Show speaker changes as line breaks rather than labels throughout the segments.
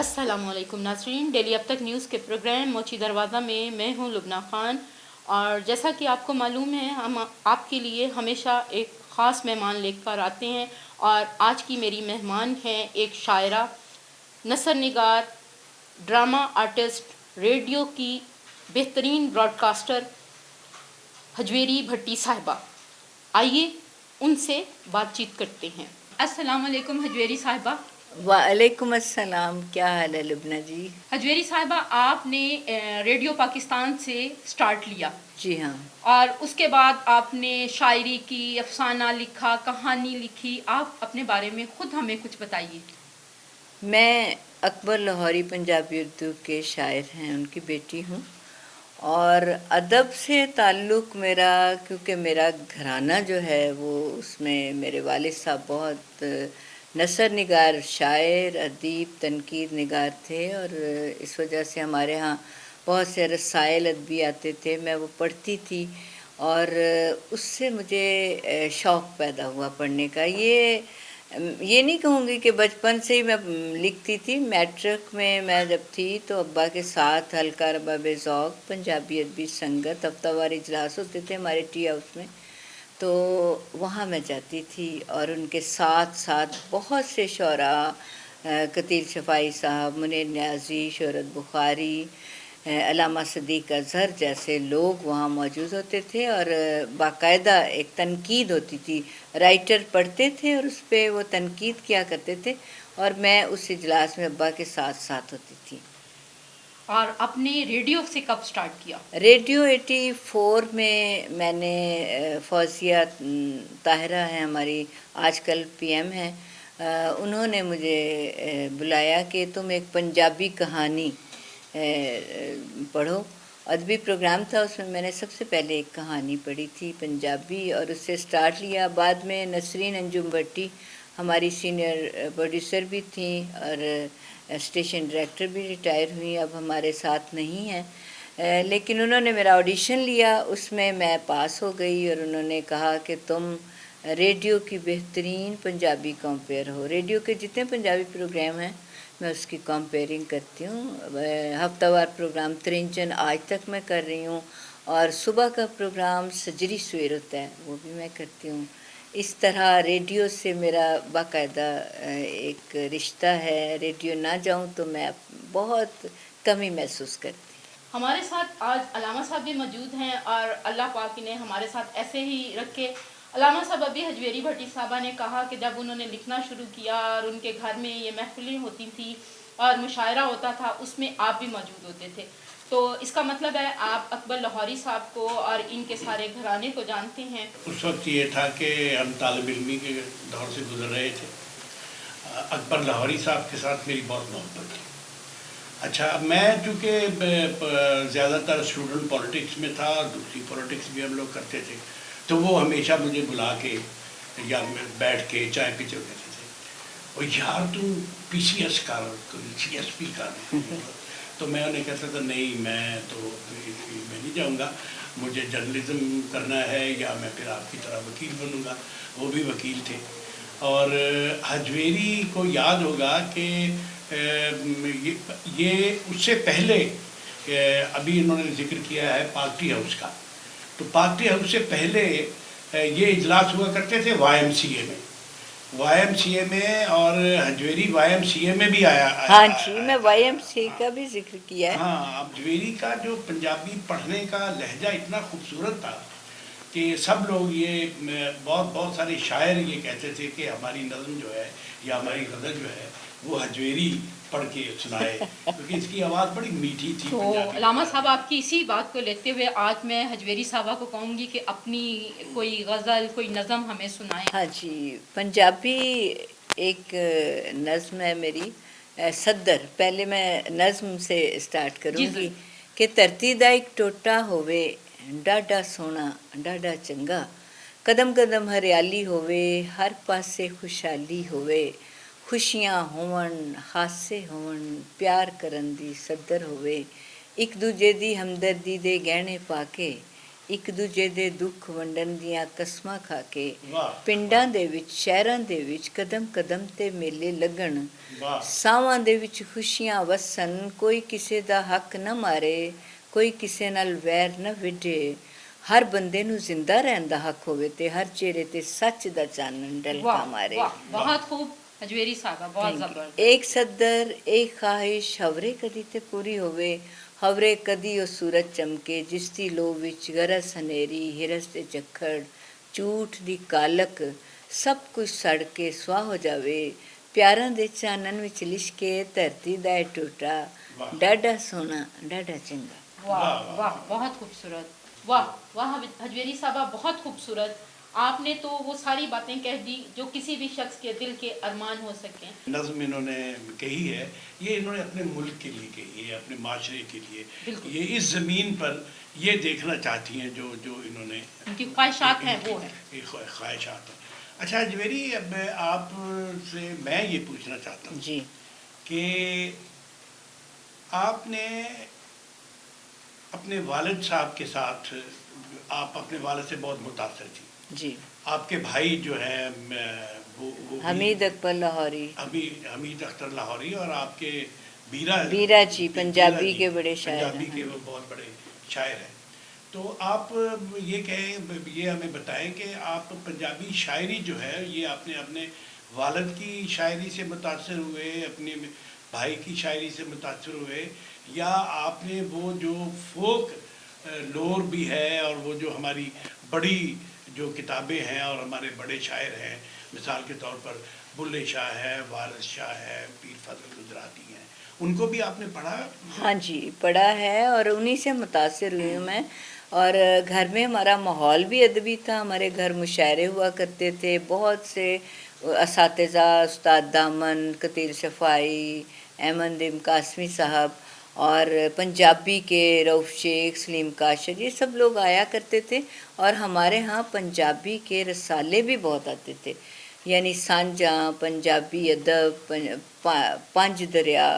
السلام علیکم ناظرین، ڈیلی اب تک نیوز کے پروگرام موچی دروازہ میں ہوں لبنہ خان، اور جیسا کہ آپ کو معلوم ہے ہم آپ کے لیے ہمیشہ ایک خاص مہمان لے کر آتے ہیں، اور آج کی میری مہمان ہیں ایک شاعرہ، نثر نگار، ڈرامہ آرٹسٹ، ریڈیو کی بہترین براڈ کاسٹر حجویری بھٹی صاحبہ۔ آئیے ان سے بات چیت کرتے ہیں۔ السلام علیکم حجویری صاحبہ۔
وعلیکم السلام، کیا حال ہے لبنہ جی؟
حجویری صاحبہ، آپ نے ریڈیو پاکستان سے سٹارٹ لیا،
جی ہاں،
اور اس کے بعد آپ نے شاعری کی، افسانہ لکھا، کہانی لکھی۔ آپ اپنے بارے میں خود ہمیں کچھ بتائیے۔
میں اکبر لاہوری پنجابی اردو کے شاعر ہیں ان کی بیٹی ہوں، اور ادب سے تعلق میرا، کیونکہ میرا گھرانہ جو ہے وہ اس میں میرے والد صاحب بہت نثر نگار، شاعر، ادیب، تنقید نگار تھے، اور اس وجہ سے ہمارے ہاں بہت سے رسائل ادبی آتے تھے، میں وہ پڑھتی تھی، اور اس سے مجھے شوق پیدا ہوا پڑھنے کا۔ یہ نہیں کہوں گی کہ بچپن سے ہی میں لکھتی تھی۔ میٹرک میں جب تھی تو ابا کے ساتھ ہلکا رباب ذوق، پنجابی ادبی سنگت، ہفتہ وار اجلاس ہوتے تھے ہمارے ٹی ہاؤس میں، تو وہاں میں جاتی تھی، اور ان کے ساتھ ساتھ بہت سے شعراء، قتیل شفاعی صاحب، منیر نیازی، شہرت بخاری، علامہ صدیق اظہر جیسے لوگ وہاں موجود ہوتے تھے، اور باقاعدہ ایک تنقید ہوتی تھی، رائٹر پڑھتے تھے اور اس پہ وہ تنقید کیا کرتے تھے، اور میں اس اجلاس میں ابا کے ساتھ ساتھ ہوتی تھی۔
اور اپنے ریڈیو سے کب سٹارٹ کیا؟
ریڈیو 84 میں نے فوزیہ طاہرہ ہیں ہماری، آج کل پی ایم ہیں، انہوں نے مجھے بلایا کہ تم ایک پنجابی کہانی پڑھو۔ ادبی پروگرام تھا، اس میں نے سب سے پہلے ایک کہانی پڑھی تھی پنجابی، اور اس سے سٹارٹ لیا۔ بعد میں نسرین انجم بھٹی ہماری سینئر پروڈیوسر بھی تھیں، اور اسٹیشن ڈائریکٹر بھی ریٹائر ہوئی، اب ہمارے ساتھ نہیں ہیں، لیکن انہوں نے میرا آڈیشن لیا، اس میں پاس ہو گئی، اور انہوں نے کہا کہ تم ریڈیو کی بہترین پنجابی کمپیئر ہو۔ ریڈیو کے جتنے پنجابی پروگرام ہیں میں اس کی کمپیئرنگ کرتی ہوں۔ ہفتہ وار پروگرام ترنجن آج تک میں کر رہی ہوں، اور صبح کا پروگرام سجری سویر ہوتا ہے وہ بھی میں کرتی ہوں۔ اس طرح ریڈیو سے میرا باقاعدہ ایک رشتہ ہے، ریڈیو نہ جاؤں تو میں بہت کمی محسوس کرتی۔
ہمارے ساتھ آج علامہ صاحب بھی موجود ہیں، اور اللہ پاک نے ہمارے ساتھ ایسے ہی رکھے۔ علامہ صاحب، ابھی حجویری بھٹی صاحبہ نے کہا کہ جب انہوں نے لکھنا شروع کیا اور ان کے گھر میں یہ محفلیں ہوتی تھیں اور مشاعرہ ہوتا تھا، اس میں آپ بھی موجود ہوتے تھے، تو اس کا مطلب ہے آپ اکبر لاہوری صاحب کو اور ان کے سارے گھرانے کو جانتے ہیں۔
اس وقت یہ تھا کہ ہم طالب علمی کے دور سے گزر رہے تھے۔ اکبر لاہوری صاحب کے ساتھ میری بہت محبت تھی۔ اچھا، میں چونکہ زیادہ تر اسٹوڈنٹ پالیٹکس میں تھا، اور دوسری پالیٹکس بھی ہم لوگ کرتے تھے، تو وہ ہمیشہ مجھے بلا کے یا بیٹھ کے چائے پیتے کہتے تھے، اور یار تم پی سی ایس کا، سی ایس پی کا، تو میں انہیں کہتا تھا نہیں، میں نہیں جاؤں گا، مجھے جرنلزم کرنا ہے، یا میں پھر آپ کی طرح وکیل بنوں گا۔ وہ بھی وکیل تھے۔ اور حجویری کو یاد ہوگا کہ یہ اس سے پہلے، ابھی انہوں نے ذکر کیا ہے پارک ٹی ہاؤس کا، تو پارک ٹی ہاؤس سے پہلے یہ اجلاس ہوا کرتے تھے وائی ایم سی اے میں، اور حجویری وائی ایم سی اے میں بھی آیا۔
ہاں جی، میں وائی ایم سی کا بھی ذکر کیا ہے۔
ہاں، حجویری کا جو پنجابی پڑھنے کا لہجہ اتنا خوبصورت تھا کہ سب لوگ، یہ بہت سارے شاعر یہ کہتے تھے کہ ہماری نظم جو ہے یا ہماری غزل جو ہے وہ حجویری پڑھ کے سنائے، کیونکہ اس کی آواز بڑی میٹھی تھی۔
تو علامہ صاحب، آپ کی اسی بات کو لیتے ہوئے آج میں حجویری صاحبہ کو کہوں گی کہ اپنی کوئی غزل، کوئی نظم ہمیں سنائیں۔
ہاں جی، پنجابی ایک نظم ہے میری، صدر۔ پہلے میں نظم سے اسٹارٹ کروں گی کہ دھرتی دا ایک ٹوٹا ہووے، ڈاڈا سونا ڈاڈا چنگا، قدم قدم ہریالی ہووے، ہر پاسے خوشحالی ہووے، خوشیاں ہون حادثے ہون، پیار کرن دی صدر ہووے، ایک دوجے دی ہمدردی دے گہنے پا کے ਇੱਕ ਦੂਜੇ ਦੇ ਦੁੱਖ ਵੰਡਣ ਦੀਆਂ ਕਸਮਾਂ ਖਾ ਕੇ
ਵਾਹ
ਪਿੰਡਾਂ ਦੇ ਵਿੱਚ, ਸ਼ਹਿਰਾਂ ਦੇ ਵਿੱਚ ਕਦਮ ਕਦਮ ਤੇ ਮੇਲੇ ਲੱਗਣ,
ਵਾਹ
ਸਾਵਾਂ ਦੇ ਵਿੱਚ ਖੁਸ਼ੀਆਂ ਵਸਣ, ਕੋਈ ਕਿਸੇ ਦਾ ਹੱਕ ਨਾ ਮਾਰੇ, ਕੋਈ ਕਿਸੇ ਨਾਲ ਵੈਰ ਨਾ ਵਿੱਢੇ, ਹਰ ਬੰਦੇ ਨੂੰ ਜ਼ਿੰਦਾ ਰਹਿਣ ਦਾ ਹੱਕ ਹੋਵੇ ਤੇ ਹਰ ਚਿਹਰੇ ਤੇ ਸੱਚ ਦਾ ਚਾਨਣ ਡਲਕਾ
वाह
ਮਾਰੇ।
वाह, बहुत खूब हजवेरी साहबा, बहुत जबरदस्त।
ਇੱਕ ਸੱਦਰ, ਇੱਕ ਖਾਹਿਸ਼ ਹਵਰੇ ਕਦੀ ਤੇ ਪੂਰੀ ਹੋਵੇ, ਹਵਰੇ ਕਦੀ ਉਹ ਸੂਰਜ ਚਮਕੇ ਜਿਸ ਦੀ ਲੋ ਵਿੱਚ ਗਰਜ ਹਨੇਰੀ, ਹਿਰਸ ਤੇ ਝੱਖੜ, ਝੂਠ ਦੀ ਕਾਲਕ, ਸਭ ਕੁਝ ਸੜ ਕੇ ਸੁਆਹ ਹੋ ਜਾਵੇ, ਪਿਆਰਾਂ ਦੇ ਚਾਨਣ ਵਿੱਚ ਲਿਸ਼ਕੇ ਧਰਤੀ ਦਾ ਇਹ ਟੋਟਾ,
ਵਾਹ।
ਡਾਢਾ ਸੋਹਣਾ ਡਾਢਾ ਚੰਗਾ।
वाह
वाह,
वाह, बहुत खूबसूरत, वाह वाह हजवेरी साहबा, बहुत खूबसूरत। आपने तो वो सारी बातें कह दी जो किसी भी शख्स के दिल के अरमान हो सके।
नज़्म इन्होंने कही है, ये इन्होंने अपने मुल्क के लिए कही है, अपने माशरे के लिए,
बिल्कुल।
ये इस ज़मीन पर ये देखना चाहती हैं जो जो इन्होंने
उनकी ख्वाहिशात हैं वो हैं।
ख्वाहिशात हैं। अच्छा जवेरी, अब आपसे मैं ये पूछना चाहता हूँ
जी
कि आपने अपने वालिद साहब के साथ, आप अपने वालिद से बहुत मुतासर थी,
जी।
आपके भाई जो है वो भी
हमीद अकबर लाहौरी,
हमीद अख्तर लाहौरी, और आपके बीरा
बीरा जी पंजाबी
बीरा जी,
के बड़े शायर
पंजाबी
हैं।
के वो बहुत बड़े शायर हैं। तो आप ये कहें, ये हमें बताएं कि आप पंजाबी शायरी जो है ये आपने अपने वालिद की शायरी से मुतासर हुए, अपने भाई की शायरी से मुतासर हुए, या आपने वो जो फोक लोर भी है और वो जो हमारी बड़ी जो किताबें हैं और हमारे बड़े शायर हैं, मिसाल के तौर पर बुल्ले शाह है, वारिस शाह है, पीर फजल गुजराती हैं, उनको भी आपने पढ़ा?
हाँ जी, पढ़ा है और उन्हीं से मुतासिर हुई हूँ मैं। और घर में हमारा माहौल भी अदबी था, हमारे घर मुशायरे हुआ करते थे, बहुत से असातिज़ा, उस्ताद दामन, कतील शफ़ाई, अहमद इम कासमी साहब और पंजाबी के रऊफ़ शेख, सलीम काशिद, ये सब लोग आया करते थे। और हमारे यहाँ पंजाबी के रसाले भी बहुत आते थे, यानी सांझा, पंजाबी अदब, पंज दरिया,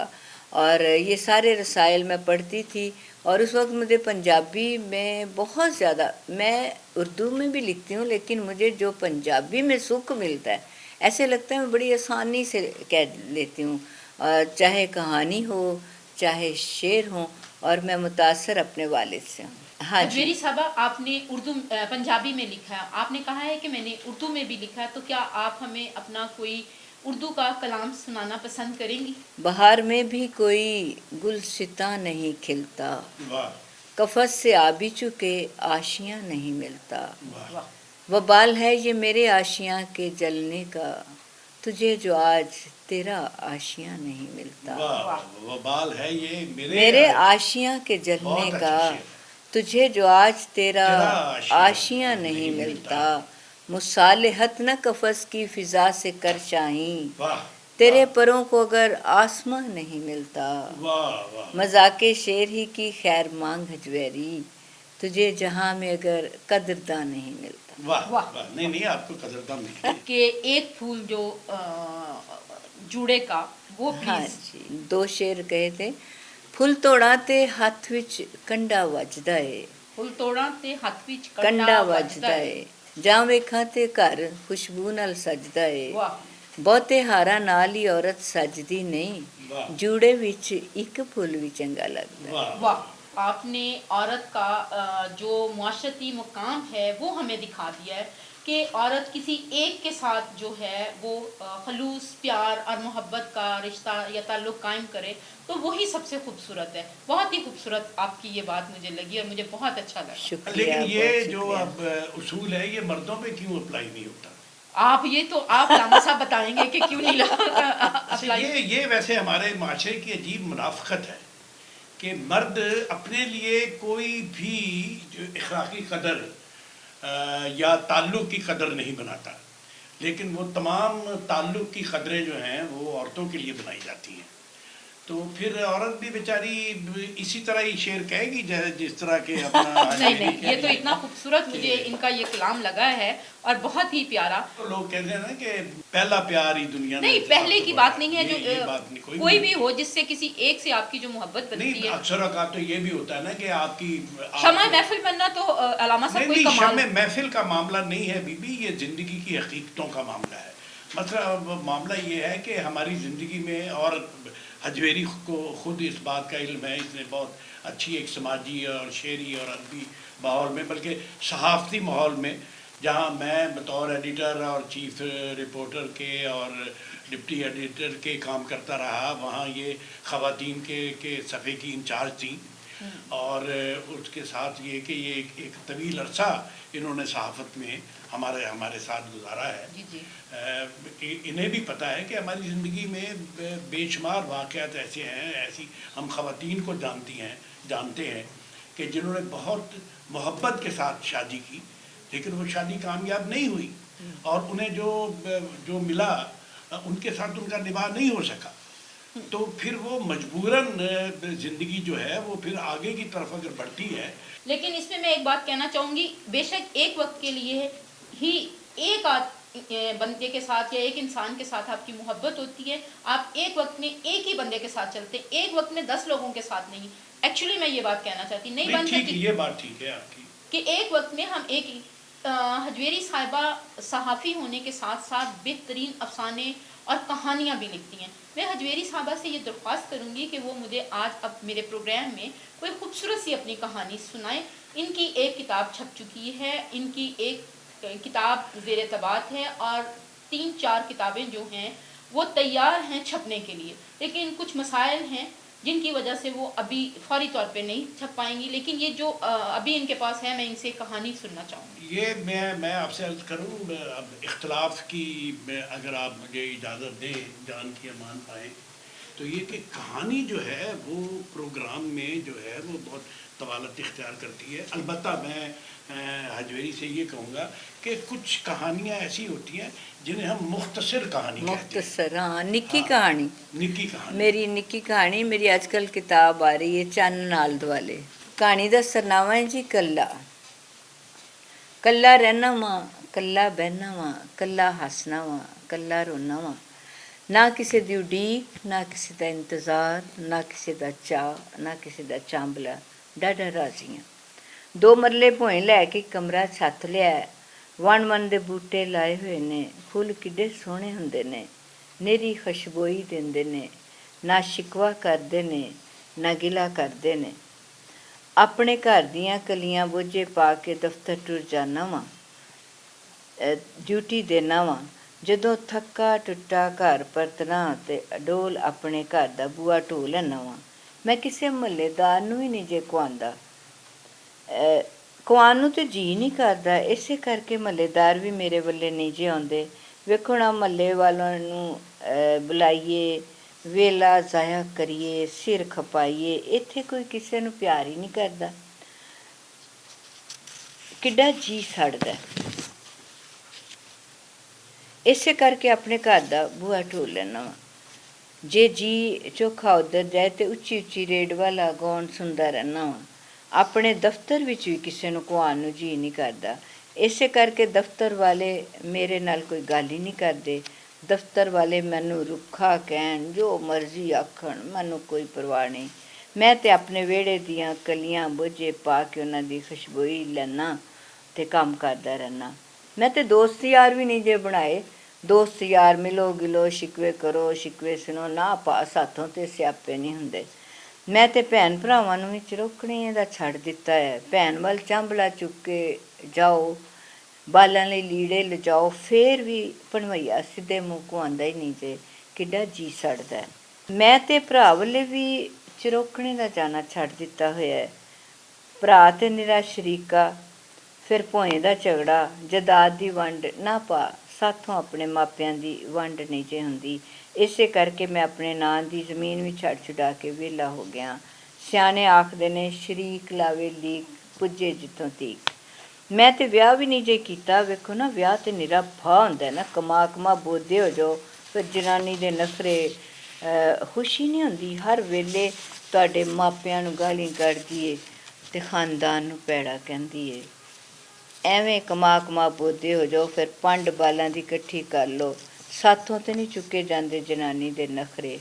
और ये सारे रसायल मैं पढ़ती थी। और उस वक्त मुझे पंजाबी में बहुत ज़्यादा, मैं उर्दू में भी लिखती हूँ लेकिन मुझे जो पंजाबी में सुख मिलता है, ऐसे लगता है मैं बड़ी आसानी से कह लेती हूँ, चाहे कहानी हो चाहे शेर हो, और मैं मुतासर अपने वालिद से हूँ। हाँ जी।
हजवेरी साहबा, आपने उर्दू पंजाबी में लिखा है, आपने कहा है कि मैंने उर्दू में भी लिखा है, तो क्या आप हमें अपना कोई उर्दू का कलाम सुनाना पसंद करेंगी?
बहार में भी कोई गुलसिता नहीं खिलता,
वाह
कफस से आ भी चुके आशियाँ नहीं मिलता,
वाह
वाह
वबाल है ये मेरे आशियाँ के जलने का, तुझे जो आज तेरा आशियाँ नहीं मिलता।
वाह, वबाल है ये
मेरे आशियाँ के जलने
बहुत
का,
अच्छा शेर।
तुझे जो आज तेरा
तेरा
आशियाँ नहीं मिलता, मुसालिहत न कफस की फिजा से कर शाहीं,
वाह
तेरे परों को अगर आसमां नहीं मिलता,
वाह वाह
मजाके शेर ही की खैर मांग हजवेरी, तुझे जहां में अगर कदरदान नहीं मिलता।
वाह
वाह।
वाह, नहीं नहीं, आपको कदरदान मिलती
कि एक फूल जो जूड़े का, वो
हाँ
प्लीज।
जी, दो शेर कहे थे। फुल तोड़ा ते हथ विच कंडा वजदा है,
फुल तोड़ा ते हथ विच
कंडा वजदा है, ਜਾਂ ਵੇਖਾਂ ਤੇ ਘਰ ਖੁਸ਼ਬੂ ਨਾਲ ਸਜਦਾ ਏ,
वाह
ਬਹੁਤੇ ਹਾਰਾਂ ਨਾਲ ਹੀ ਔਰਤ ਸਜਦੀ ਨਹੀਂ,
वाह
ਜੂੜੇ ਵਿੱਚ ਇੱਕ ਫੁੱਲ ਵੀ ਚੰਗਾ ਲੱਗਦਾ।
वाह
वाह, आपने औरत का जो मुआशरती मुकाम है वो हमें दिखा दिया है कि औरत किसी एक के साथ जो है वो खलूस प्यार और मोहब्बत का रिश्ता या ताल्लुक़ कायम करे, तो वही सबसे खूबसूरत है। बहुत ही खूबसूरत आपकी ये बात मुझे लगी और मुझे बहुत अच्छा लगा।
शुक्रिया।
लेकिन ये
बहुत
जो
शुक्रिया।
अब उसूल है ये मर्दों पे क्यों अप्लाई नहीं होता?
आप ये तो आप लामा साहब बताएंगे कि क्यों नहीं
अच्छा,
अप्लाई।
ये वैसे हमारे माशरे की अजीब मुनाफकत है कि मर्द अपने लिए कोई भी जो इखलाकी कदर या ताल्लुक़ की कदर नहीं बनाता, लेकिन वो तमाम ताल्लुक़ की कदरें जो हैं वो औरतों के लिए बनाई जाती हैं। तो फिर औरत भी बेचारी इसी तरह ही शेर कहेगी जिस तरह के अपना
नहीं नहीं, ये तो इतना खूबसूरत मुझे इनका ये कलाम लगा है और बहुत ही प्यारा।
तो लोग कहते हैं ना कि पहला प्यार ही दुनिया में
नहीं, पहले की बात नहीं है,
ये
जो
बात नहीं,
कोई भी हो जिससे किसी एक से आपकी जो मोहब्बत बनती
नहीं,
है।
अक्सर औकात तो ये भी होता है ना कि आपकी
शमा महफिल बनना तो अलामा साहब कोई
नहीं,
कमाल।
शमे महफिल का मामला नहीं है बीबी, ये जिंदगी की हकीकतों का मामला है। मतलब मामला ये है कि हमारी ज़िंदगी में, और हजवेरी को खुद इस बात का इल्म है, इसने बहुत अच्छी एक समाजी और शेरी और अदबी माहौल में, बल्कि सहाफ़ती माहौल में, जहाँ मैं बतौर एडिटर और चीफ रिपोर्टर के और डिप्टी एडिटर के काम करता रहा, वहाँ ये ख़वातीन के सफ़े की इंचार्ज थी। और उसके साथ ये कि ये एक तवील अरसा इन्होंने सहाफ़त में हमारे साथ गुजारा है।
जी जी।
इन्हें भी पता है कि हमारी ज़िंदगी में बेशुमार वाक़यात ऐसे हैं, ऐसी हम ख़वातीन को जानते हैं कि जिन्होंने बहुत मोहब्बत के साथ शादी की, लेकिन वो शादी कामयाब नहीं हुई, और उन्हें जो मिला उनके साथ उनका निभाव नहीं हो सका, तो फिर वो मजबूरन ज़िंदगी जो है वो फिर आगे की तरफ अगर बढ़ती है।
लेकिन इसमें मैं एक बात कहना चाहूँगी, बेशक एक वक्त के लिए ही एक बंदे के साथ या एक इंसान के साथ आपकी मोहब्बत होती है, आप एक वक्त में एक ही बंदे के साथ चलते हैं, एक वक्त में 10 लोगों के साथ नहीं। एक्चुअली मैं ये बात कहना चाहती नहीं बन सकती,
ये बात ठीक है आपकी,
कि एक वक्त में हम एक ही हजवेरी साहिबा सहाफ़ी होने के साथ साथ बेहतरीन अफसाने और कहानियाँ भी लिखती हैं। मैं हजवेरी साहिबा से ये दरख्वास्त करूँगी कि वो मुझे आज अब मेरे प्रोग्राम में कोई खूबसूरत सी अपनी कहानी सुनाए। इनकी एक किताब छप चुकी है, इनकी एक किताब ज़ेर तबात है, और 3-4 किताबें जो हैं वो तैयार हैं छपने के लिए, लेकिन कुछ मसाइल हैं जिनकी वजह से वो अभी फौरी तौर पे नहीं छप पाएंगी। लेकिन ये जो अभी इनके पास है, मैं इनसे कहानी सुनना चाहूँगी।
ये मैं आपसे अर्ज़ करूँ, अब इख्तलाफ की अगर आप मुझे इजाज़त दें, जान की अमान पाएँ, तो ये कि कहानी जो है वो प्रोग्राम में जो है वो बहुत तवालत इख्तियार करती है। अलबत्ता मैं हजवेरी से ये कहूँगा कि कुछ कहानियाँ ऐसी होती हैं जिन्हें हम मुख्तसर कहानी कहते हैं।
मुख्तसर, हाँ, निक्की कहानी।
निक्की कहानी,
मेरी निक्की कहानी, मेरी आजकल किताब आ रही है चन्न नाल दुआले। कहानी का सरनामा है जी कल्ला। कल्ला रहना वा, कल्ला बहना वा, कल्ला हसना वा, कल्ला रोना वा, ना किसी दी उडीक, ना किसी का इंतज़ार, ना किसी का चाह, ना किसी का चांबला, डाढा राजी हाँ। 2 मरले भोए लैके कमरा छत लिया, वन वन दे बूटे लाए हुए ने, फुल किड्डे सोहणे हुंदे ने, नेरी खुशबोई दिंदे ने, ना शिकवा करदे ने, ना गिला करदे ने। अपने घर दियां कलियां बोझे पा के दफ्तर टुर जाना वा, ड्यूटी देना वा। जदों थक्का टुट्टा घर परतना ते अडोल अपने घर दा बूआ ढो लैना वा। मैं किसी महल्लेदार नूं भी नहीं जे कुआंदा, कुआन नूं ते जी नहीं करदा, इसे करके महल्लेदार भी मेरे वल्ले नहीं जे आउंदे। वेखो ना महल्ले वालों नूं बुलाइए, वेला ज़ाया करिए, सिर खपाइए, इत्थे कोई किसी नूं प्यार ही नहीं करदा। किड्डा जी सड़दा, इसे करके अपने घर दा बूहा ढोल लैना वा। जे जी चोखा उधर जाए तो उच्ची उच्ची रेड वाला गौन सुनदा रहना वा। अपने दफ्तर विच भी किसी नूं कुआन नूं जी नहीं करदा, इसे करके दफ्तर वाले मेरे नाल कोई गल ही नहीं करदे। दफ्तर वाले मैनू रुखा कहन, जो मर्जी आखण, मैनू कोई परवाह नहीं। मैं ते अपने विहड़े दियां कलियां बोझे पा के उन्हां दी खुशबोई लैना ते काम करदा रहना। मैं ते दोस्त यार भी नहीं जे बनाए, दोस्त यार मिलो गिलो, शिकवे करो शिकवे सुनो, ना पास हाथों ते स्यापे नहीं हुंदे। मैं ते भैन भरावां नूं भी चिरोकणिए दा छड्ड दित्ता है। भैन वल चांबला चुक के जाओ, बालां लई लीड़े लजाओ, फेर भी भणवैया सिद्धे मूंह कुआंदा ही नहीं जे, किड्डा जी सड़दा है। मैं ते भरा वल्ले भी चिरोकणे दा जाना छड्ड दित्ता होया है। भरा ते निरा शरीका, फिर भोएं दा झगड़ा, जदाद दी वंड ना पा, साथों अपने मापियां दी वंड नहीं जे हुंदी। इसे करके मैं अपने नां दी जमीन भी छड्ड छुड़ा के वेला हो गया। सियाने आखदे ने शरीक लावे लीक, पुज्जे जित्थों तीक। मैं ते विआह भी नहीं जे कीता। वेखो ना, विआह ते निरा फा हुंदा है ना, कमा कमा बोदे हो जाओ, फिर जनानी दे नखरे ਖੁਸ਼ੀ ਨਹੀਂ ਹੁੰਦੀ ਹਰ ਵੇਲੇ ਤੁਹਾਡੇ ਮਾਪਿਆਂ ਨੂੰ ਗਾਲੀ ਕੱਢਦੀ ਏ ਤੇ ਖਾਨਦਾਨ ਨੂੰ ਭੈੜਾ ਕਹਿੰਦੀ ਏ। ਐਵੇਂ ਕਮਾ ਕਮਾ ਬੋਦੇ ਹੋ ਜਾਓ, ਫਿਰ ਪੰਡ ਬਾਲਾਂ ਦੀ ਇਕੱਠੀ ਕਰ ਲਓ। ਸਾਥੋਂ ਤੇ ਨਹੀਂ ਚੁੱਕੇ ਜਾਂਦੇ ਜਨਾਨੀ ਦੇ ਨਖਰੇ।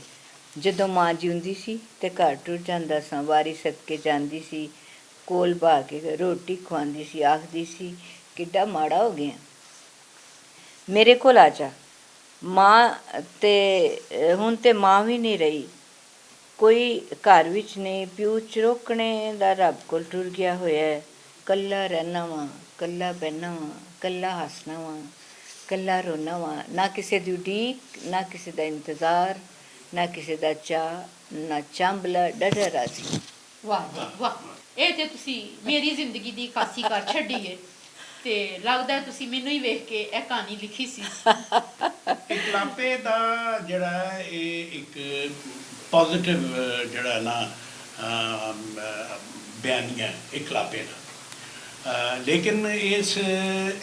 ਜਦੋਂ ਮਾਂ ਜਿਉਂਦੀ ਸੀ ਤੇ ਘਰ ਟੁੱਟ ਜਾਂਦਾ ਸਾਂ, ਵਾਰੀ ਸਦਕੇ ਜਾਂਦੀ ਸੀ, ਕੋਲ ਬਹਾ ਕੇ ਰੋਟੀ ਖਵਾਉਂਦੀ ਸੀ, ਆਖਦੀ ਸੀ ਕਿੱਡਾ ਮਾੜਾ ਹੋ ਗਿਆ, ਮੇਰੇ ਕੋਲ ਆ ਜਾ। ਮਾਂ ਤੇ ਹੁਣ ਤੇ ਮਾਂ ਵੀ ਨਹੀਂ ਰਹੀ, ਕੋਈ ਘਰ ਵਿੱਚ ਨਹੀਂ, ਪਿਓ ਚਰੋਕਣੇ ਦਾ ਰੱਬ ਕੋਲ ਟੁਰ ਗਿਆ ਹੋਇਆ। ਕੱਲਾ ਰਹਿਣਾ ਵਾਂ, ਕੱਲਾ ਬਹਿਣਾ ਵਾਂ, ਕੱਲਾ ਹੱਸਣਾ ਵਾਂ, ਕੱਲਾ ਰੋਣਾ ਵਾਂ। ਨਾ ਕਿਸੇ ਦੀ ਉਡੀਕ, ਨਾ ਕਿਸੇ ਦਾ ਇੰਤਜ਼ਾਰ, ਨਾ ਕਿਸੇ ਦਾ ਚਾਅ, ਨਾ ਚਾਂਬਲਾ ਡਢਾ ਰਾਜ਼ੀ।
ਵਾਹ ਜੀ ਵਾਹ, ਇਹ ਤੇ ਤੁਸੀਂ ਮੇਰੀ ਜ਼ਿੰਦਗੀ ਦੀ ਕਾਸੀ ਕਰ ਛੱਡੀ ਏ ਤੇ ਲੱਗਦਾ ਤੁਸੀਂ ਮੈਨੂੰ ਹੀ ਵੇਖ ਕੇ ਇਹ ਕਹਾਣੀ ਲਿਖੀ ਸੀ।
ਇਕਲਾਪੇ ਦਾ ਜਿਹੜਾ ਹੈ ਇਹ ਇੱਕ ਪੋਜ਼ਿਟਿਵ ਜਿਹੜਾ ਨਾ ਬਿਆਨੀਆ ਇਕਲਾਪੇ ਦਾ। ਲੇਕਿਨ ਇਸ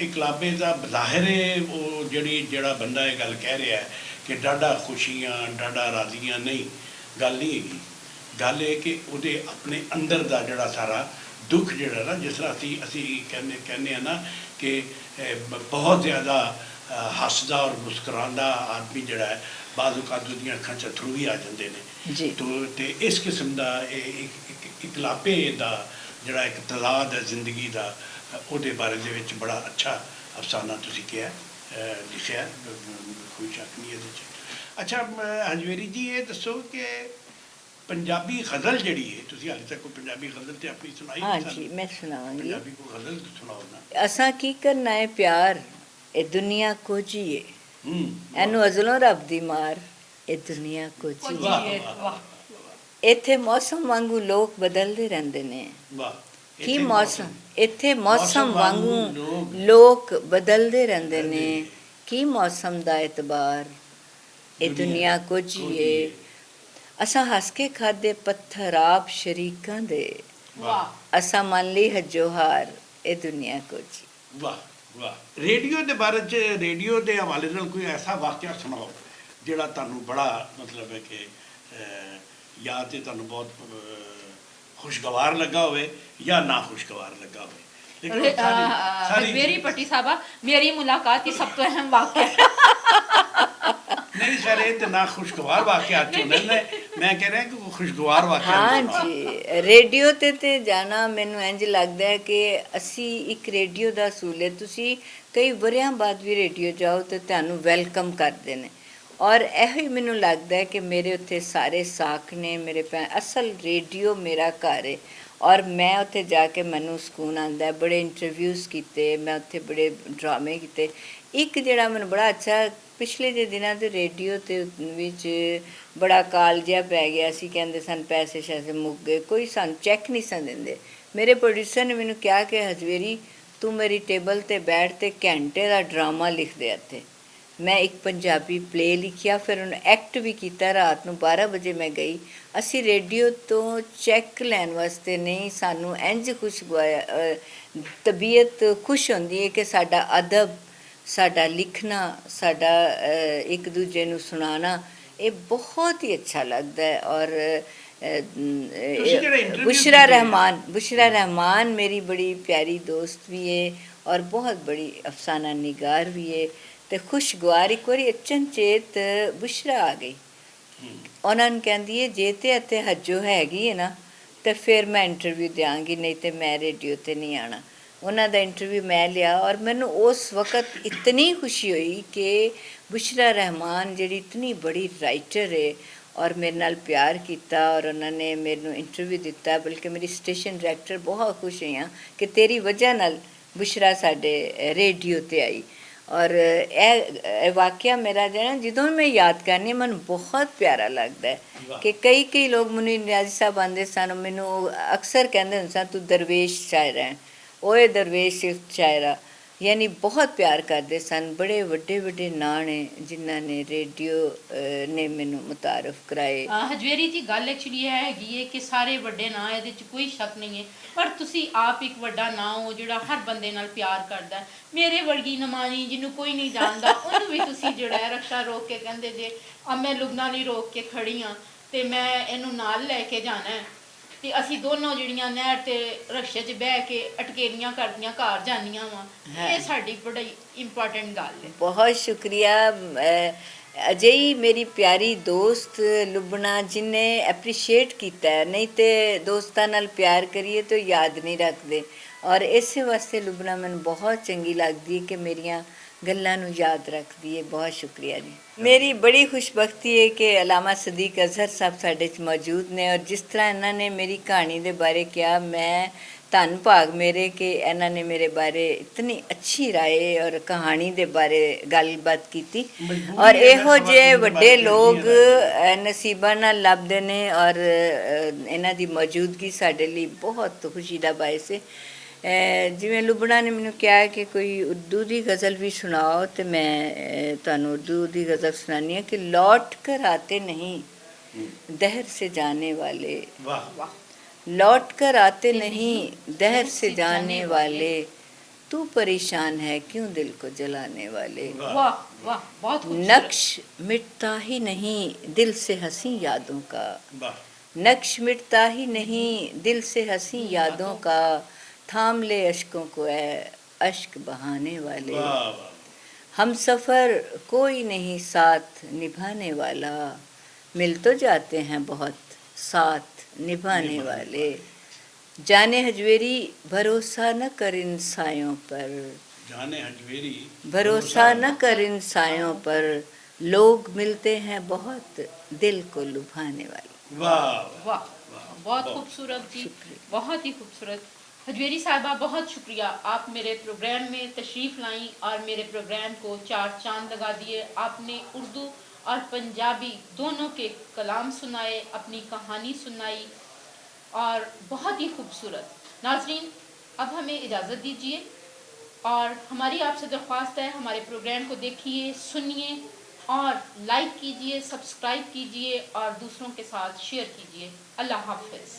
ਇਕਲਾਬੇ ਦਾ ਬਜ਼ਾਹਿਰ ਉਹ ਜਿਹੜਾ ਬੰਦਾ ਇਹ ਗੱਲ ਕਹਿ ਰਿਹਾ ਕਿ ਡਾਢਾ ਖੁਸ਼ੀਆਂ ਡਾਢਾ ਰਾਜ਼ੀਆਂ, ਨਹੀਂ, ਗੱਲ ਨਹੀਂ ਹੈਗੀ। ਗੱਲ ਇਹ ਕਿ ਉਹਦੇ ਆਪਣੇ ਅੰਦਰ ਦਾ ਜਿਹੜਾ ਸਾਰਾ ਦੁੱਖ ਜਿਹੜਾ ਨਾ, ਜਿਸ ਤਰ੍ਹਾਂ ਅਸੀਂ ਕਹਿੰਦੇ ਹਾਂ ਨਾ ਕਿ ਬਹੁਤ ਜ਼ਿਆਦਾ ਹੱਸਦਾ ਔਰ ਮੁਸਕਰਾਉਂਦਾ ਆਦਮੀ ਜਿਹੜਾ ਹੈ, ਬਾਜ਼ ਔਕਾਤ ਉਹਦੀਆਂ ਅੱਖਾਂ 'ਚ ਅਥਰੂ ਵੀ ਆ ਜਾਂਦੇ ਨੇ
ਜੀ।
ਤੇ ਇਸ ਕਿਸਮ ਦਾ ਇਹ ਇਕਲਾਪੇ ਦਾ ਜਿਹੜਾ ਇੱਕ ਤਜ਼ਾਦ ਹੈ ਜ਼ਿੰਦਗੀ ਦਾ, ਉਹਦੇ ਬਾਰੇ ਦੇ ਵਿੱਚ ਬੜਾ ਅੱਛਾ ਅਫਸਾਨਾ ਤੁਸੀਂ ਕਿਹਾ, ਲਿਖਿਆ, ਕੋਈ ਸ਼ੱਕ ਨਹੀਂ ਇਹਦੇ 'ਚ। ਅੱਛਾ ਹੰਜਵੇਰੀ ਜੀ, ਇਹ ਦੱਸੋ ਕਿ ਪੰਜਾਬੀ ਗਜ਼ਲ ਜਿਹੜੀ ਹੈ, ਤੁਸੀਂ ਹਾਲੇ ਤੱਕ ਕੋਈ ਪੰਜਾਬੀ ਗਜ਼ਲ ਤੇ ਆਪਣੀ ਸੁਣਾਈ?
ਹਾਂਜੀ, ਮੈਂ ਸੁਣਾਵਾਂਗੀ।
ਪੰਜਾਬੀ ਕੋਈ ਗਜ਼ਲ ਸੁਣਾਓ ਨਾ।
ਅਸਾਂ ਕੀ ਕਰਨਾ ਹੈ ਪਿਆਰ, ਇਹ ਦੁਨੀਆ ਕੋਝੀ ਏ, ਇਹਨੂੰ ਅਜ਼ਲੋਂ ਰੱਬ ਦੀ ਮਾਰ, ਇਹ ਦੁਨੀਆ ਕੋਝੀ ਏ। ਇੱਥੇ ਮੌਸਮ ਵਾਂਗੂ ਲੋਕ ਬਦਲਦੇ ਰਹਿੰਦੇ ਨੇ। ਕੀ ਮੌਸਮ, ਇੱਥੇ ਮੌਸਮ ਵਾਂਗੂ ਲੋਕ ਬਦਲਦੇ ਰਹਿੰਦੇ ਨੇ। ਕੀ ਮੌਸਮ ਦਾ ਇਤਬਾਰ, ਇਹ ਦੁਨੀਆ ਕੋਝੀ ਏ। ਅਸਾਂ ਹੱਸ ਕੇ ਖਾਦੇ ਪੱਥਰ ਆਪ ਸ਼ਰੀਕਾਂ ਦੇ, ਅਸਾਂ ਮੰਨ ਲਈ ਹੱਜੋ ਹਾਰ, ਇਹ ਦੁਨੀਆ ਕੋਝੀ।
ਵਾਹ ਵਾਹ। ਰੇਡੀਓ ਦੇ ਬਾਰੇ 'ਚ, ਰੇਡੀਓ ਦੇ ਹਵਾਲੇ ਨਾਲ ਕੋਈ ਐਸਾ ਵਾਕਿਆ ਸੁਣਾਓ ਜਿਹੜਾ ਤੁਹਾਨੂੰ ਬੜਾ ਮਤਲਬ ਹੈ ਕਿ ਜਾਂ ਤੇ ਤੁਹਾਨੂੰ ਬਹੁਤ ਖੁਸ਼ਗਵਾਰ ਲੱਗਾ ਹੋਵੇ ਜਾਂ ਨਾ ਖੁਸ਼ਗਵਾਰ ਲੱਗਾ ਹੋਵੇ।
ਮੇਰੀ ਪੱਟੀ ਸਾਹਿਬਾ, ਮੇਰੀ ਮੁਲਾਕਾਤ ਹੀ ਸਭ ਤੋਂ ਅਹਿਮ ਵਾਕਿਆ।
ਨਹੀਂ ਸਰ, ਇਹ ਤੇ ਨਾ ਖੁਸ਼ਗਵਾਰ ਵਾਕਿਆ ਚੁਣੇ ਨੇ, ਮੈਂ ਕਹਿ ਰਿਹਾ ਕਿ ਖੁਸ਼ਗਵਾਰ ਵਾਕਿਆ।
ਹਾਂਜੀ, ਰੇਡੀਓ ਤੇ ਜਾਣਾ ਮੈਨੂੰ ਇੰਝ ਲੱਗਦਾ ਹੈ ਕਿ ਅਸੀਂ ਇੱਕ ਰੇਡੀਓ ਦਾ ਅਸੂਲ ਹੈ, ਤੁਸੀਂ ਕਈ ਵਰਿਆਂ ਬਾਅਦ ਵੀ ਰੇਡੀਓ ਜਾਓ ਤੇ ਤੁਹਾਨੂੰ ਵੈਲਕਮ ਕਰਦੇ ਨੇ। ਔਰ ਇਹੋ ਹੀ ਮੈਨੂੰ ਲੱਗਦਾ ਹੈ ਕਿ ਮੇਰੇ ਉੱਥੇ ਸਾਰੇ ਸਾਕ ਨੇ, ਮੇਰੇ ਅਸਲ ਰੇਡੀਓ ਮੇਰਾ ਘਰ ਹੈ। ਔਰ ਮੈਂ ਉੱਥੇ ਜਾ ਕੇ ਮੈਨੂੰ ਸਕੂਨ ਆਉਂਦਾ। ਬੜੇ ਇੰਟਰਵਿਊਜ਼ ਕੀਤੇ ਮੈਂ ਉੱਥੇ, ਬੜੇ ਡਰਾਮੇ ਕੀਤੇ। ਇੱਕ ਜਿਹੜਾ ਮੈਨੂੰ ਬੜਾ ਅੱਛਾ, ਪਿਛਲੇ ਜਿਹੇ ਦਿਨਾਂ ਦੇ ਰੇਡੀਓ ਤੇ ਵਿੱਚ ਬੜਾ ਕਾਲ ਜਿਹਾ ਪੈ ਗਿਆ ਸੀ, ਕਹਿੰਦੇ ਸਨ ਪੈਸੇ ਸ਼ੈਸੇ ਮੁੱਕ ਗਏ, ਕੋਈ ਸਾਨੂੰ ਚੈੱਕ ਨਹੀਂ ਸਨ ਦਿੰਦੇ। ਮੇਰੇ ਪ੍ਰੋਡਿਊਸਰ ਨੇ ਮੈਨੂੰ ਕਿਹਾ ਕਿ ਹਜਵੇਰੀ ਤੂੰ ਮੇਰੀ ਟੇਬਲ 'ਤੇ ਬੈਠ ਤੇ ਘੰਟੇ ਦਾ ਡਰਾਮਾ ਲਿਖ ਦੇ ਇੱਥੇ। ਮੈਂ ਇੱਕ ਪੰਜਾਬੀ ਪਲੇ ਲਿਖਿਆ, ਫਿਰ ਉਹਨੂੰ ਐਕਟ ਵੀ ਕੀਤਾ। ਰਾਤ ਨੂੰ 12 ਵਜੇ ਮੈਂ ਗਈ। ਅਸੀਂ ਰੇਡੀਓ ਤੋਂ ਚੈੱਕ ਲੈਣ ਵਾਸਤੇ ਨਹੀਂ, ਸਾਨੂੰ ਇੰਝ ਤਬੀਅਤ ਖੁਸ਼ ਹੁੰਦੀ ਹੈ ਕਿ ਸਾਡਾ ਅਦਬ, ਸਾਡਾ ਲਿਖਣਾ, ਸਾਡਾ ਇੱਕ ਦੂਜੇ ਨੂੰ ਸੁਣਾਉਣਾ, ਇਹ ਬਹੁਤ ਹੀ ਅੱਛਾ ਲੱਗਦਾ ਹੈ। ਔਰ बुशरा रहमान मेरी बड़ी प्यारी दोस्त भी है और बहुत बड़ी अफसाना निगार भी है। तो खुशगवार एक बार अचनचेत बुशरा आ गई, उन्होंने कहती है जे तो इतने हजो हैगी है ना तो फिर मैं इंटरव्यू देंगी, नहीं तो मैं रेडियो ते नहीं आना। उन्हों का इंटरव्यू मैं लिया और मैनू उस वक़्त इतनी खुशी हुई कि बुशरा रहमान जी इतनी बड़ी राइटर है और मेरे नाल प्यार किया और उन्होंने मेरे इंटरव्यू दिता। बल्कि मेरी स्टेशन डायरैक्टर बहुत खुश हुई कि तेरी वजह नाल बुशरा साडे रेडियो ते आई। और यह वाक़या मेरा जो है जो मैं याद करनी मैं बहुत प्यारा लगता है कि कई लोग मैंने नियाजी साहब आते सन, मैनू अक्सर कहते सन तू दरवेश शायर है, ओए दरवेश शायरा, ਯਾਨੀ ਬਹੁਤ ਪਿਆਰ ਕਰਦੇ ਸਨ। ਬੜੇ ਵੱਡੇ ਵੱਡੇ ਨਾਂ ਨੇ ਜਿਨ੍ਹਾਂ ਨੇ ਰੇਡੀਓ ਨੇ ਮੈਨੂੰ ਮੁਤਾਰਫ ਕਰਾਏ।
ਹਜਵੇਰੀ ਜੀ, ਗੱਲ ਐਕਚੁਅਲੀ ਇਹ ਹੈਗੀ ਹੈ ਕਿ ਸਾਰੇ ਵੱਡੇ ਨਾਂ, ਇਹਦੇ 'ਚ ਕੋਈ ਸ਼ੱਕ ਨਹੀਂ ਹੈ, ਪਰ ਤੁਸੀਂ ਆਪ ਇੱਕ ਵੱਡਾ ਨਾਂ ਹੋ ਜਿਹੜਾ ਹਰ ਬੰਦੇ ਨਾਲ ਪਿਆਰ ਕਰਦਾ ਹੈ। ਮੇਰੇ ਵਰਗੀ ਨਮਾਨੀ ਜਿਹਨੂੰ ਕੋਈ ਨਹੀਂ ਜਾਣਦਾ, ਉਹਨੂੰ ਵੀ ਤੁਸੀਂ ਜਿਹੜਾ ਹੈ ਰਕਸ਼ਾ ਰੋਕ ਕੇ ਕਹਿੰਦੇ ਜੇ ਮੈਂ ਲੁਬਨਾ ਲਈ ਰੋਕ ਕੇ ਖੜੀ ਹਾਂ ਅਤੇ ਮੈਂ ਇਹਨੂੰ ਨਾਲ ਲੈ ਕੇ ਜਾਣਾ ਹੈ, ਤੇ ਅਸੀਂ ਦੋਨੋਂ ਜਿਹੜੀਆਂ ਨਹਿਰ ਤੇ ਰਕਸ਼ੇ 'ਚ ਬਹਿ ਕੇ ਅਟਕੇਲੀਆਂ ਕਰਦੀਆਂ ਘਰ ਜਾਂਦੀਆਂ ਵਾ। ਇਹ ਸਾਡੀ ਬੜੀ ਇੰਪੋਰਟੈਂਟ ਗੱਲ ਹੈ।
ਬਹੁਤ ਸ਼ੁਕਰੀਆ। ਅਜਿਹੀ ਮੇਰੀ ਪਿਆਰੀ ਦੋਸਤ ਲੁਬਨਾ ਜਿਹਨੇ ਐਪਰੀਸ਼ੀਏਟ ਕੀਤਾ ਹੈ, ਨਹੀਂ ਤੇ ਦੋਸਤਾਂ ਨਾਲ ਪਿਆਰ ਕਰੀਏ ਤਾਂ ਯਾਦ ਨਹੀਂ ਰੱਖਦੇ, ਔਰ ਇਸੇ ਵਾਸਤੇ ਲੁਬਨਾ ਮੈਨੂੰ ਬਹੁਤ ਚੰਗੀ ਲੱਗਦੀ ਹੈ ਕਿ ਮੇਰੀਆਂ ਗੱਲਾਂ ਨੂੰ ਯਾਦ ਰੱਖਦੀ ਹੈ। ਬਹੁਤ ਸ਼ੁਕਰੀਆ ਜੀ। ਮੇਰੀ ਬੜੀ ਖੁਸ਼ਬਖਤੀ ਹੈ ਕਿ ਅਲਾਮਾ ਸਦੀਕ ਅਜ਼ਹਰ ਸਾਹਿਬ ਸਾਡੇ 'ਚ ਮੌਜੂਦ ਨੇ, ਔਰ ਜਿਸ ਤਰ੍ਹਾਂ ਇਹਨਾਂ ਨੇ ਮੇਰੀ ਕਹਾਣੀ ਦੇ ਬਾਰੇ ਕਿਹਾ, ਮੈਂ ਧੰਨ ਭਾਗ ਮੇਰੇ ਕਿ ਇਹਨਾਂ ਨੇ ਮੇਰੇ ਬਾਰੇ ਇਤਨੀ ਅੱਛੀ ਰਾਏ ਔਰ ਕਹਾਣੀ ਦੇ ਬਾਰੇ ਗੱਲਬਾਤ ਕੀਤੀ। ਔਰ ਇਹੋ ਜਿਹੇ ਵੱਡੇ ਲੋਕ ਨਸੀਬਾਂ ਨਾਲ ਲੱਭਦੇ ਨੇ, ਔਰ ਇਹਨਾਂ ਦੀ ਮੌਜੂਦਗੀ ਸਾਡੇ ਲਈ ਬਹੁਤ ਖੁਸ਼ੀ ਦਾ ਬਾਇਸ ਹੈ। ਜਿਵੇਂ ਲੁਬਨਾ ਨੇ ਮੈਨੂੰ ਕਿਹਾ ਕਿ ਕੋਈ ਉਰਦੂ ਦੀ ਗਜ਼ਲ ਵੀ ਸੁਣਾਓ, ਤੇ ਮੈਂ ਤੁਹਾਨੂੰ ਉਰਦੂ ਦੀ ਗਜ਼ਲ ਸੁਣਾਨੀ ਹੈ ਕਿ लौट कर आते नहीं दहर से जाने वाले, लौट कर आते नहीं दहर से जाने वाले, तू परेशान है क्यों दिल को जलाने वाले,
वाह वाह, बहुत
नक्श मिटता ही नहीं दिल से हंसी यादों का, नक्श मिटता ही नहीं दिल से हंसी यादों का, थाम ले अश्कों को ऐ अश्क बहाने वाले, हम सफ़र कोई नहीं साथ निभाने वाला, मिल तो जाते हैं बहुत साथ निभाने वाले, जाने हजवेरी भरोसा न कर इन सायों पर,
जाने हजवेरी
भरोसा न कर इन सायों पर, लोग मिलते हैं बहुत दिल को लुभाने वाले।
वाह
वाह, बहुत खूबसूरत जी, बहुत ही खूबसूरत। हजवेरी साहिबा, बहुत शुक्रिया, आप मेरे प्रोग्राम में तशरीफ़ लाई और मेरे प्रोग्राम को चार चांद लगा दिए। आपने उर्दू और पंजाबी दोनों के कलाम सुनाए, अपनी कहानी सुनाई, और बहुत ही खूबसूरत। नाज़रीन, अब हमें इजाज़त दीजिए, और हमारी आपसे दरख्वास्त है, हमारे प्रोग्राम को देखिए, सुनिए और लाइक कीजिए, सब्सक्राइब कीजिए और दूसरों के साथ शेयर कीजिए। अल्लाह हाफ़िज़।